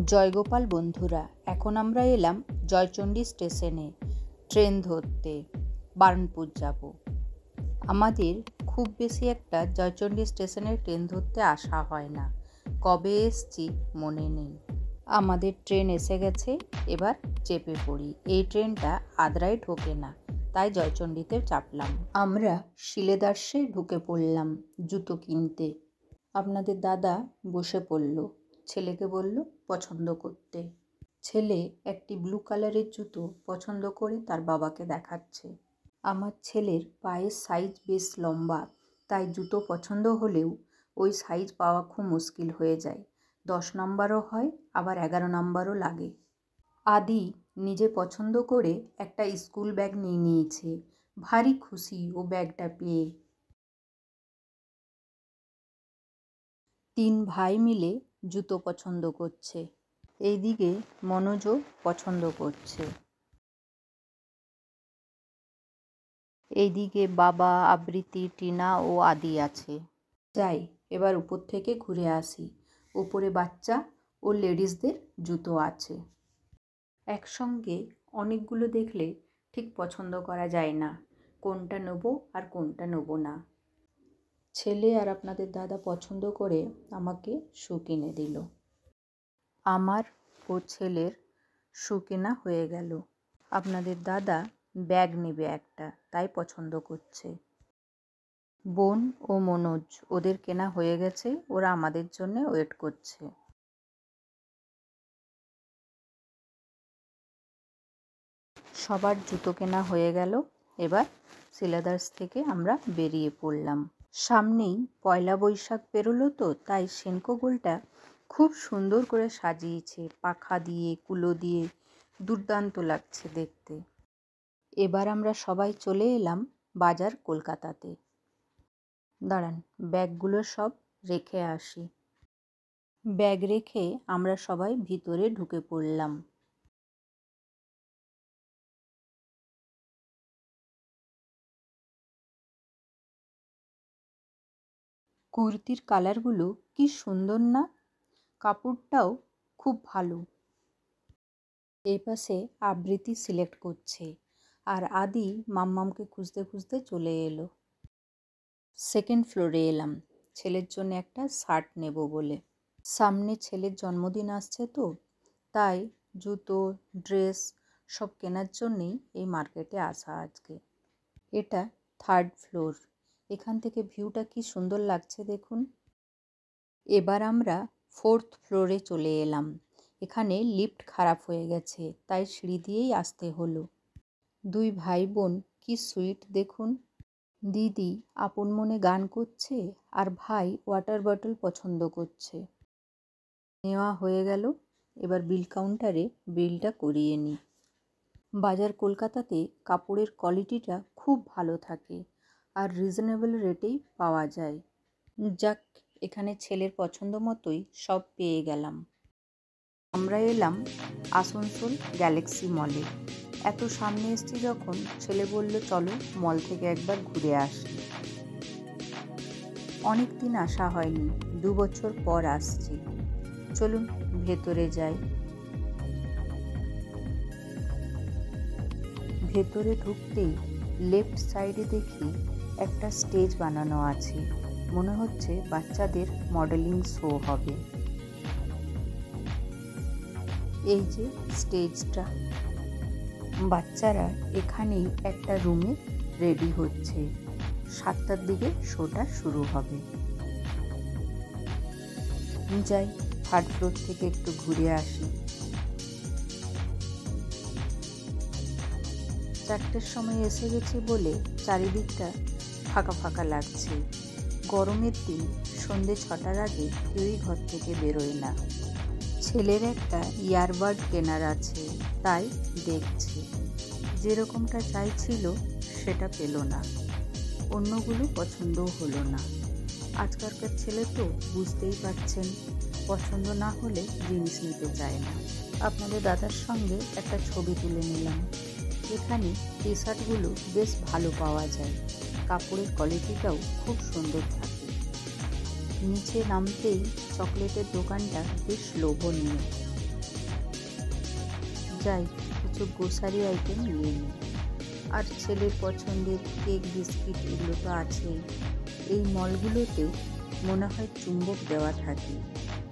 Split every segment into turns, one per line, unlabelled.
জয়গোপাল বন্ধুরা, এখন আমরা এলাম জয়চণ্ডী স্টেশনে ট্রেন ধরতে। বার্নপুর যাব। আমাদের খুব বেশি একটা জয়চণ্ডী স্টেশনে ট্রেন ধরতে আসা হয় না। কবে এসছি মনে নেই। আমাদের ট্রেন এসে গেছে, এবার চেপে পড়ি। এই ট্রেনটা আদ্রায় ঢোকে না, তাই জয়চণ্ডীতে চাপলাম। আমরা শিলেদার্সে ঢুকে পড়লাম জুতো কিনতে। আপনাদের দাদা বসে পড়ল, ছেলেকে বলল পছন্দ করতে। ছেলে একটি ব্লু কালারের জুতো পছন্দ করে তার বাবাকে দেখাচ্ছে। আমার ছেলের পায়ের সাইজ বেশ লম্বা, তাই জুতো পছন্দ হলেও ওই সাইজ পাওয়া খুব মুশকিল হয়ে যায়। 10 নম্বরও হয়, আবার 11 নম্বরও লাগে। আদি নিজে পছন্দ করে একটা স্কুল ব্যাগ নিয়ে নিয়েছে। ভারী খুশি ও ব্যাগটা পেয়ে। 3 ভাই মিলে জুতো পছন্দ করছে। এইদিকে মনোজও পছন্দ করছে। এইদিকে বাবা, আবৃত্তি, টিনা ও আদি আছে। যাই, এবার উপর থেকে ঘুরে আসি। উপরে বাচ্চা ও লেডিসদের জুতো আছে। একসঙ্গে অনেকগুলো দেখলে ঠিক পছন্দ করা যায় না, কোনটা নেব আর কোনটা নেব না। ছেলে আর আপনাদের দাদা পছন্দ করে আমাকে শু কিনে দিল। আমার ও ছেলের শু কেনা হয়ে গেল। আপনাদের দাদা ব্যাগ নেবে একটা, তাই পছন্দ করছে। বোন ও মনোজ, ওদের কেনা হয়ে গেছে, ওরা আমাদের জন্য ওয়েট করছে। সবার জুতো কেনা হয়ে গেল। এবার শিলাদার্স থেকে আমরা বেরিয়ে পড়লাম। সামনেই পয়লা বৈশাখ পেরোলো তো, তাই সেনকোগোলটা খুব সুন্দর করে সাজিয়েছে, পাখা দিয়ে, কুলো দিয়ে। দুর্দান্ত লাগছে দেখতে। এবার আমরা সবাই চলে এলাম বাজার কলকাতাতে। দাঁড়ান, ব্যাগগুলো সব রেখে আসি। ব্যাগ রেখে আমরা সবাই ভিতরে ঢুকে পড়লাম। কুর্তির কালারগুলো কি সুন্দর না? কাপড়টাও খুব ভালো। এই পাশে আবৃত্তি সিলেক্ট করছে, আর আদি মাম্মামকে খুঁজতে খুঁজতে চলে এলো। সেকেন্ড ফ্লোরে এলাম ছেলের জন্য একটা শার্ট নেব বলে। সামনে ছেলের জন্মদিন আসছে তো, তাই জুতো, ড্রেস সব কেনার জন্যেই এই মার্কেটে আসা আজকে। এটা 3rd ফ্লোর। এখান থেকে ভিউটা কি সুন্দর লাগছে দেখুন। এবার আমরা 4th ফ্লোরে চলে এলাম। এখানে লিফট খারাপ হয়ে গেছে, তাই সিঁড়ি দিয়েই আসতে হলো। 2 ভাই বোন কি সুইট দেখুন। দিদি আপন মনে গান করছে, আর ভাই ওয়াটার বটল পছন্দ করছে। নেওয়া হয়ে গেল। এবার বিল কাউন্টারে বিলটা করিয়ে নিই। বাজার কলকাতাতে কাপড়ের কোয়ালিটিটা খুব ভালো থাকে, আর রিজনেবল রেটেই পাওয়া যায়। যাক, এখানে ছেলের পছন্দ মতোই সব পেয়ে গেলাম। আমরা এলাম আসানসোল গ্যালাক্সি মলে। এত সামনে এসছি যখন, ছেলে বলল চলো মল থেকে একবার ঘুরে আসি। অনেক দিন আসা হয়নি, 2 বছর পর আসছি। চলুন ভেতরে যাই। ভেতরে ঢুকতেই লেফট সাইডে দেখি একটা স্টেজ বানানো আছে। মনে হচ্ছে বাচ্চাদের মডেলিং শো হবে। এই যে স্টেজটা, বাচ্চারা এখানেই একটা রুমে রেডি হচ্ছে। 7টার দিকে শোটা শুরু হবে। যাই, 3rd ফ্লোর থেকে একটু ঘুরে আসি। 4টের সময় এসে গেছি বলে চারিদিকটা ফাঁকা ফাঁকা লাগছে। গরমের দিন সন্ধে 6টার আগে কেউই ঘর থেকে বেরোয় না। ছেলের একটা ইয়ারবাড কেনার আছে, তাই দেখছি। যেরকমটা চাইছিল সেটা পেল না, অন্যগুলো পছন্দও হলো না। আজকালকার ছেলে তো বুঝতেই পারছেন, পছন্দ না হলে জিনিস নিতে চায় না। আপনাদের দাদার সঙ্গে একটা ছবি তুলে নিলাম। এখানে টি শার্টগুলো বেশ ভালো পাওয়া যায়, কাপড়ের কোয়ালিটিটাও খুব সুন্দর থাকে। নিচে নামতেই চকলেটের দোকানটা বেশ লোভনীয়। যাই কিছু গ্রোসারি আইটেম নিয়ে নিই। আর ছেলের পছন্দের কেক বিস্কিট এগুলো তো আছেই। এই মলগুলোতে মনে হয় চুম্বক দেওয়া থাকে,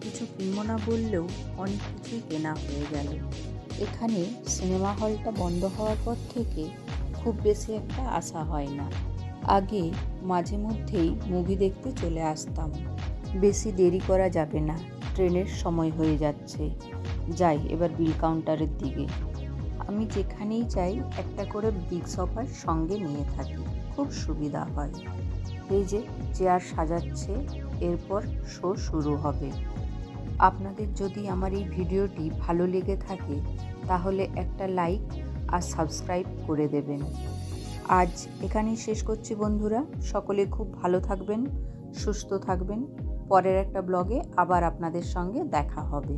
কিছু কিনবো না বললেও অনেক কিছুই কেনা হয়ে গেল। এখানে সিনেমা হলটা বন্ধ হওয়ার পর থেকে খুব বেশি একটা আসা হয় না। আগে মাঝে মধ্যেই মুভি দেখতে চলে আসতাম। বেশি দেরি করা যাবে না, ট্রেনের সময় হয়ে যাচ্ছে। যাই এবার বিল কাউন্টারের দিকে। আমি যেখানেই যাই একটা করে বিগ শপার সঙ্গে নিয়ে থাকি, খুব সুবিধা হয়। এই যে চেয়ার সাজাচ্ছে, এরপর শো শুরু হবে। আপনাদের যদি আমার এই ভিডিওটি ভালো লেগে থাকে তাহলে একটা লাইক আর সাবস্ক্রাইব করে দেবেন। আজ এখানেই শেষ করছি বন্ধুরা, সকলে খুব ভালো থাকবেন, সুস্থ থাকবেন। পরের একটা ব্লগে আবার আপনাদের সঙ্গে দেখা হবে।